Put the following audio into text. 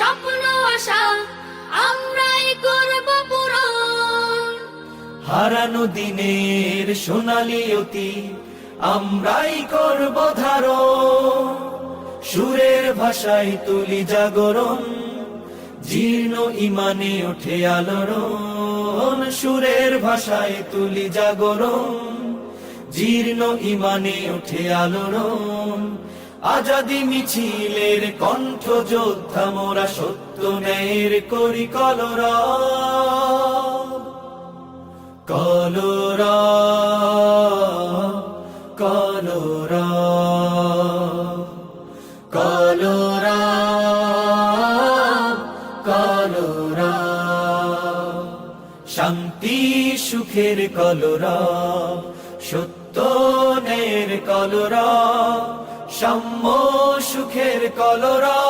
স্বপ্ন আশা আমরাই করব পূরণ। হারানো দিনের সোনালি অতীত আমরাই করব ধারণ। সুরের ভাষায় তুলি জাগরণ, জীর্ণ ইমানে ওঠে আলোড়ন। সুরের ভাষায় তুলি জাগরণ, জীর্ণ ইমানে ওঠে আলোড়ন। আজাদি মিছিলের কণ্ঠ যোদ্ধা মোরা, সত্য ন্যায়ের করি কলরব। কলরব, কলরব, কলরব, কলরব। শান্তি সুখের কলরব, সত্য ন্যায়ের কলরব, সাম্য সুখের কলরব।